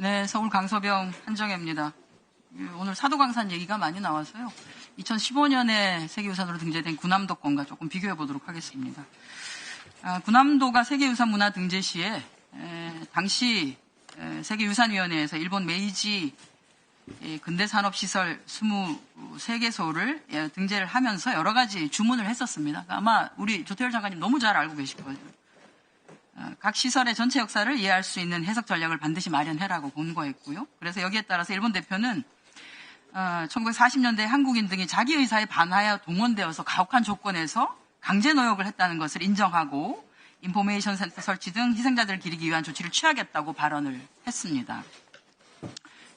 네, 서울 강서병 한정혜입니다. 오늘 사도광산 얘기가 많이 나와서요. 2015년에 세계유산으로 등재된 군함도권과 조금 비교해 보도록 하겠습니다. 군함도가 세계유산 문화 등재 시에 당시 세계유산위원회에서 일본 메이지 근대산업시설 23개소를 등재를 하면서 여러 가지 주문을 했었습니다. 아마 우리 조태열 장관님 너무 잘 알고 계실 거예요. 각 시설의 전체 역사를 이해할 수 있는 해석 전략을 반드시 마련해라고 권고했고요. 그래서 여기에 따라서 일본 대표는 1940년대 한국인 등이 자기 의사에 반하여 동원되어서 가혹한 조건에서 강제 노역을 했다는 것을 인정하고 인포메이션 센터 설치 등 희생자들을 기리기 위한 조치를 취하겠다고 발언을 했습니다.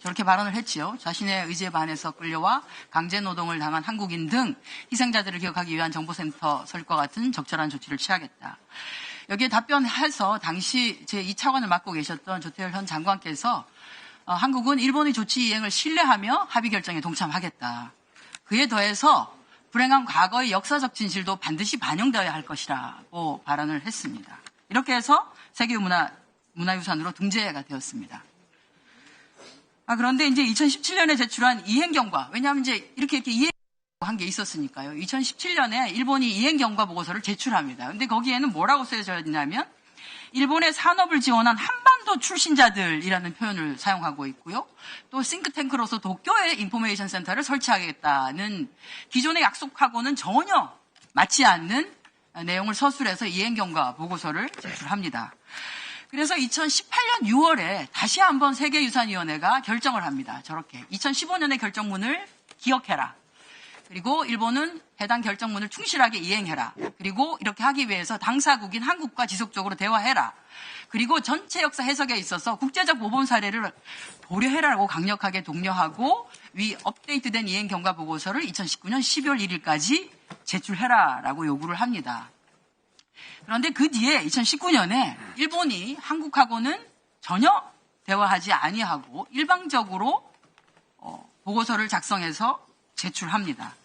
저렇게 발언을 했지요. 자신의 의지에 반해서 끌려와 강제 노동을 당한 한국인 등 희생자들을 기억하기 위한 정보센터 설립과 같은 적절한 조치를 취하겠다. 여기에 답변해서 당시 제2차관을 맡고 계셨던 조태열 현 장관께서 한국은 일본의 조치 이행을 신뢰하며 합의 결정에 동참하겠다. 그에 더해서 불행한 과거의 역사적 진실도 반드시 반영되어야 할 것이라고 발언을 했습니다. 이렇게 해서 세계문화유산으로 등재가 되었습니다. 그런데 이제 2017년에 제출한 이행경과, 왜냐하면 이제 이렇게 이행한 게 있었으니까요. 2017년에 일본이 이행경과 보고서를 제출합니다. 근데 거기에는 뭐라고 쓰여져 있냐면, 일본의 산업을 지원한 한반도 출신자들이라는 표현을 사용하고 있고요. 또 싱크탱크로서 도쿄에 인포메이션 센터를 설치하겠다는 기존의 약속하고는 전혀 맞지 않는 내용을 서술해서 이행경과 보고서를 제출합니다. 그래서 2018년 6월에 다시 한번 세계유산위원회가 결정을 합니다. 저렇게 2015년의 결정문을 기억해라. 그리고 일본은 해당 결정문을 충실하게 이행해라. 그리고 이렇게 하기 위해서 당사국인 한국과 지속적으로 대화해라. 그리고 전체 역사 해석에 있어서 국제적 모범 사례를 고려해라라고 강력하게 독려하고 위 업데이트된 이행 경과 보고서를 2019년 12월 1일까지 제출해라라고 요구를 합니다. 그런데 그 뒤에 2019년에 일본이 한국하고는 전혀 대화하지 아니하고 일방적으로 보고서를 작성해서 제출합니다.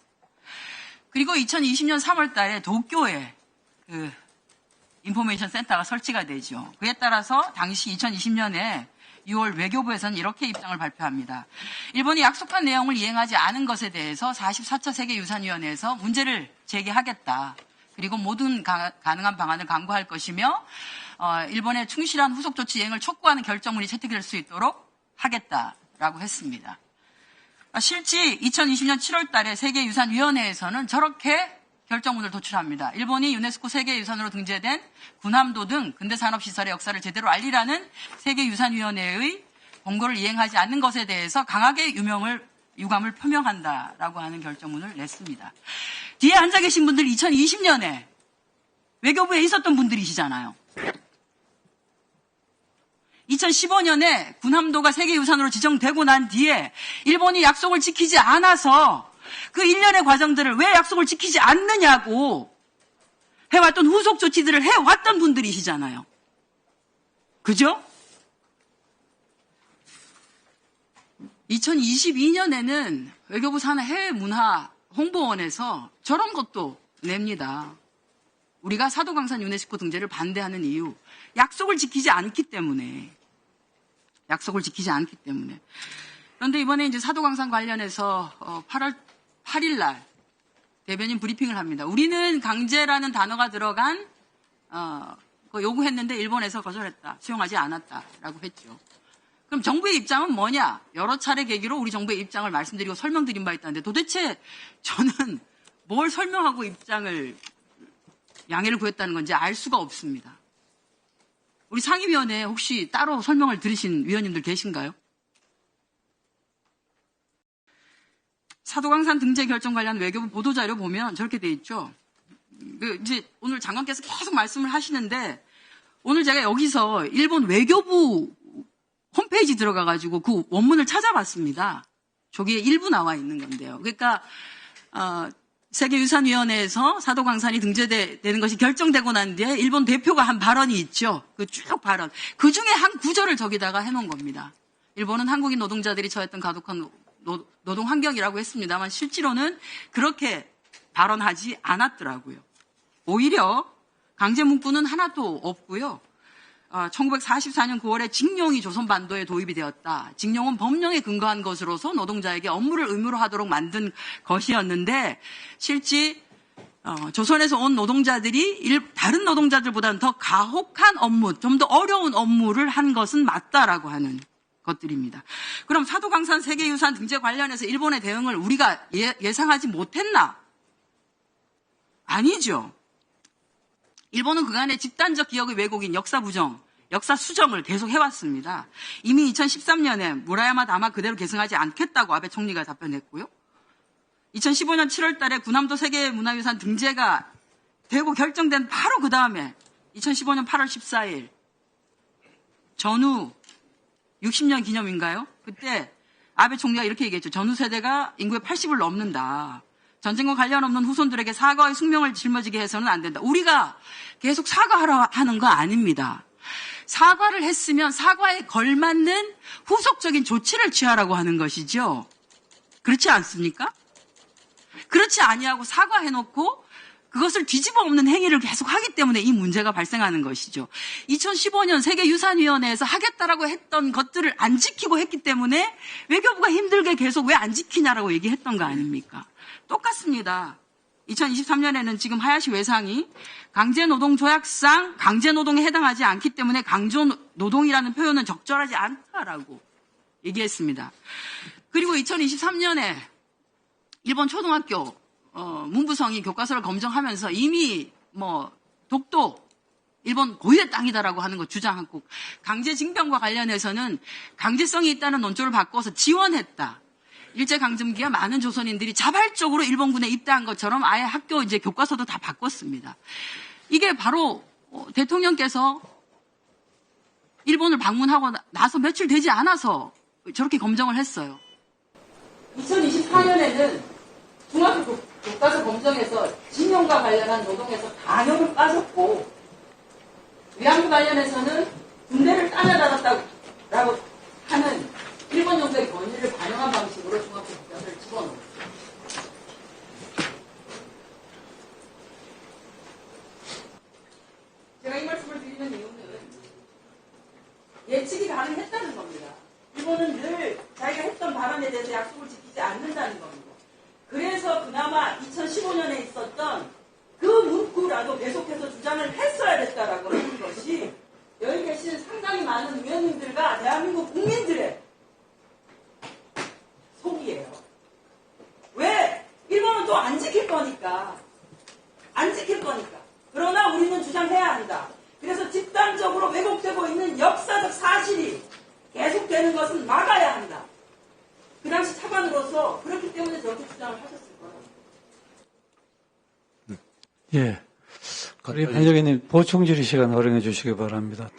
그리고 2020년 3월 달에 도쿄에 인포메이션 센터가 설치가 되죠. 그에 따라서 당시 2020년에 6월 외교부에서는 이렇게 입장을 발표합니다. 일본이 약속한 내용을 이행하지 않은 것에 대해서 44차 세계유산위원회에서 문제를 제기하겠다. 그리고 모든 가능한 방안을 강구할 것이며 일본의 충실한 후속 조치 이행을 촉구하는 결정문이 채택될 수 있도록 하겠다라고 했습니다. 실제 2020년 7월 달에 세계유산위원회에서는 저렇게 결정문을 도출합니다. 일본이 유네스코 세계유산으로 등재된 군함도 등 근대산업시설의 역사를 제대로 알리라는 세계유산위원회의 권고를 이행하지 않는 것에 대해서 강하게 유감을 표명한다라고 하는 결정문을 냈습니다. 뒤에 앉아 계신 분들 2020년에 외교부에 있었던 분들이시잖아요. 2015년에 군함도가 세계유산으로 지정되고 난 뒤에 일본이 약속을 지키지 않아서 그 일련의 과정들을 왜 약속을 지키지 않느냐고 해왔던 후속 조치들을 해왔던 분들이시잖아요. 그죠? 2022년에는 외교부 산하 해외문화 홍보원에서 저런 것도 냅니다. 우리가 사도광산 유네스코 등재를 반대하는 이유, 약속을 지키지 않기 때문에. 그런데 이번에 이제 사도광산 관련해서 8월 8일 날 대변인 브리핑을 합니다. 우리는 강제라는 단어가 들어간 요구했는데 일본에서 거절했다. 수용하지 않았다라고 했죠. 그럼 정부의 입장은 뭐냐? 여러 차례 계기로 우리 정부의 입장을 말씀드리고 설명드린 바 있다는데 도대체 저는 뭘 설명하고 입장을 양해를 구했다는 건지 알 수가 없습니다. 우리 상임위원회에 혹시 따로 설명을 들으신 위원님들 계신가요? 사도광산 등재 결정 관련 외교부 보도자료 보면 저렇게 돼 있죠. 이제 오늘 장관께서 계속 말씀을 하시는데 오늘 제가 여기서 일본 외교부 홈페이지 들어가가지고 그 원문을 찾아봤습니다. 저기에 일부 나와 있는 건데요. 그러니까 세계유산위원회에서 사도광산이 등재되는 것이 결정되고 난 뒤에 일본 대표가 한 발언이 있죠. 그 쭉 발언. 그 중에 한 구절을 저기다가 해놓은 겁니다. 일본은 한국인 노동자들이 처했던 가독한 노동 환경이라고 했습니다만 실제로는 그렇게 발언하지 않았더라고요. 오히려 강제 문구는 하나도 없고요. 1944년 9월에 징용이 조선반도에 도입이 되었다. 징용은 법령에 근거한 것으로서 노동자에게 업무를 의무로 하도록 만든 것이었는데 실제 조선에서 온 노동자들이 다른 노동자들보다는 더 가혹한 업무, 좀 더 어려운 업무를 한 것은 맞다라고 하는 것들입니다. 그럼 사도강산 세계유산 등재 관련해서 일본의 대응을 우리가 예상하지 못했나? 아니죠. 일본은 그간의 집단적 기억의 왜곡인 역사 부정, 역사 수정을 계속 해왔습니다. 이미 2013년에 무라야마 다마 그대로 계승하지 않겠다고 아베 총리가 답변했고요. 2015년 7월 달에 구남도 세계문화유산 등재가 되고 결정된 바로 그 다음에 2015년 8월 14일 전후 60년 기념인가요? 그때 아베 총리가 이렇게 얘기했죠. 전후 세대가 인구의 80을 넘는다. 전쟁과 관련 없는 후손들에게 사과의 숙명을 짊어지게 해서는 안 된다. 우리가 계속 사과하라 하는 거 아닙니다. 사과를 했으면 사과에 걸맞는 후속적인 조치를 취하라고 하는 것이죠. 그렇지 않습니까? 그렇지 아니하고 사과해놓고 그것을 뒤집어 엎는 행위를 계속 하기 때문에 이 문제가 발생하는 것이죠. 2015년 세계유산위원회에서 하겠다라고 했던 것들을 안 지키고 했기 때문에 외교부가 힘들게 계속 왜 안 지키냐라고 얘기했던 거 아닙니까? 똑같습니다. 2023년에는 지금 하야시 외상이 강제노동조약상 강제노동에 해당하지 않기 때문에 강제노동이라는 표현은 적절하지 않다라고 얘기했습니다. 그리고 2023년에 일본 초등학교 문부성이 교과서를 검정하면서 이미 독도 일본 고유의 땅이다라고 하는 거 주장하고 강제징병과 관련해서는 강제성이 있다는 논조를 바꿔서 지원했다. 일제강점기에 많은 조선인들이 자발적으로 일본군에 입대한 것처럼 아예 학교 이제 교과서도 다 바꿨습니다. 이게 바로 대통령께서 일본을 방문하고 나서 며칠 되지 않아서 저렇게 검정을 했어요. 2024년에는 중학교 교과서 검정에서 징용과 관련한 노동에서 단역을 빠졌고 위안부 관련해서는 군대를 따내달았다고 하는 일본 정부의 권위를 반영한 방식으로 중학교 교과서를 집어넣었어요. 제가 이 말씀을 드리는 이유는 예측이 가능했다는 겁니다. 일본은 늘 자기가 했던 발언에 대해서 약속을 지키지 않는다는 겁니다. 그래서 그나마 2015년에 있었던 그 문구라도 계속해서 주장을 했어야 됐다라고 하는 것이 여기 계신 상당히 많은 위원님들과 대한민국 국민들의 속이에요. 왜? 일본은 또 안 지킬 거니까. 안 지킬 거니까. 그러나 우리는 주장해야 한다. 그래서 집단적으로 왜곡되고 있는 역사적 사실이 계속되는 것은 막아야 한다. 그 당시 차관으로서 그렇기 때문에 저렇게 주장을 하셨을 거예요. 예. 우리 반장님 보충 질의 시간 활용해 주시기 바랍니다.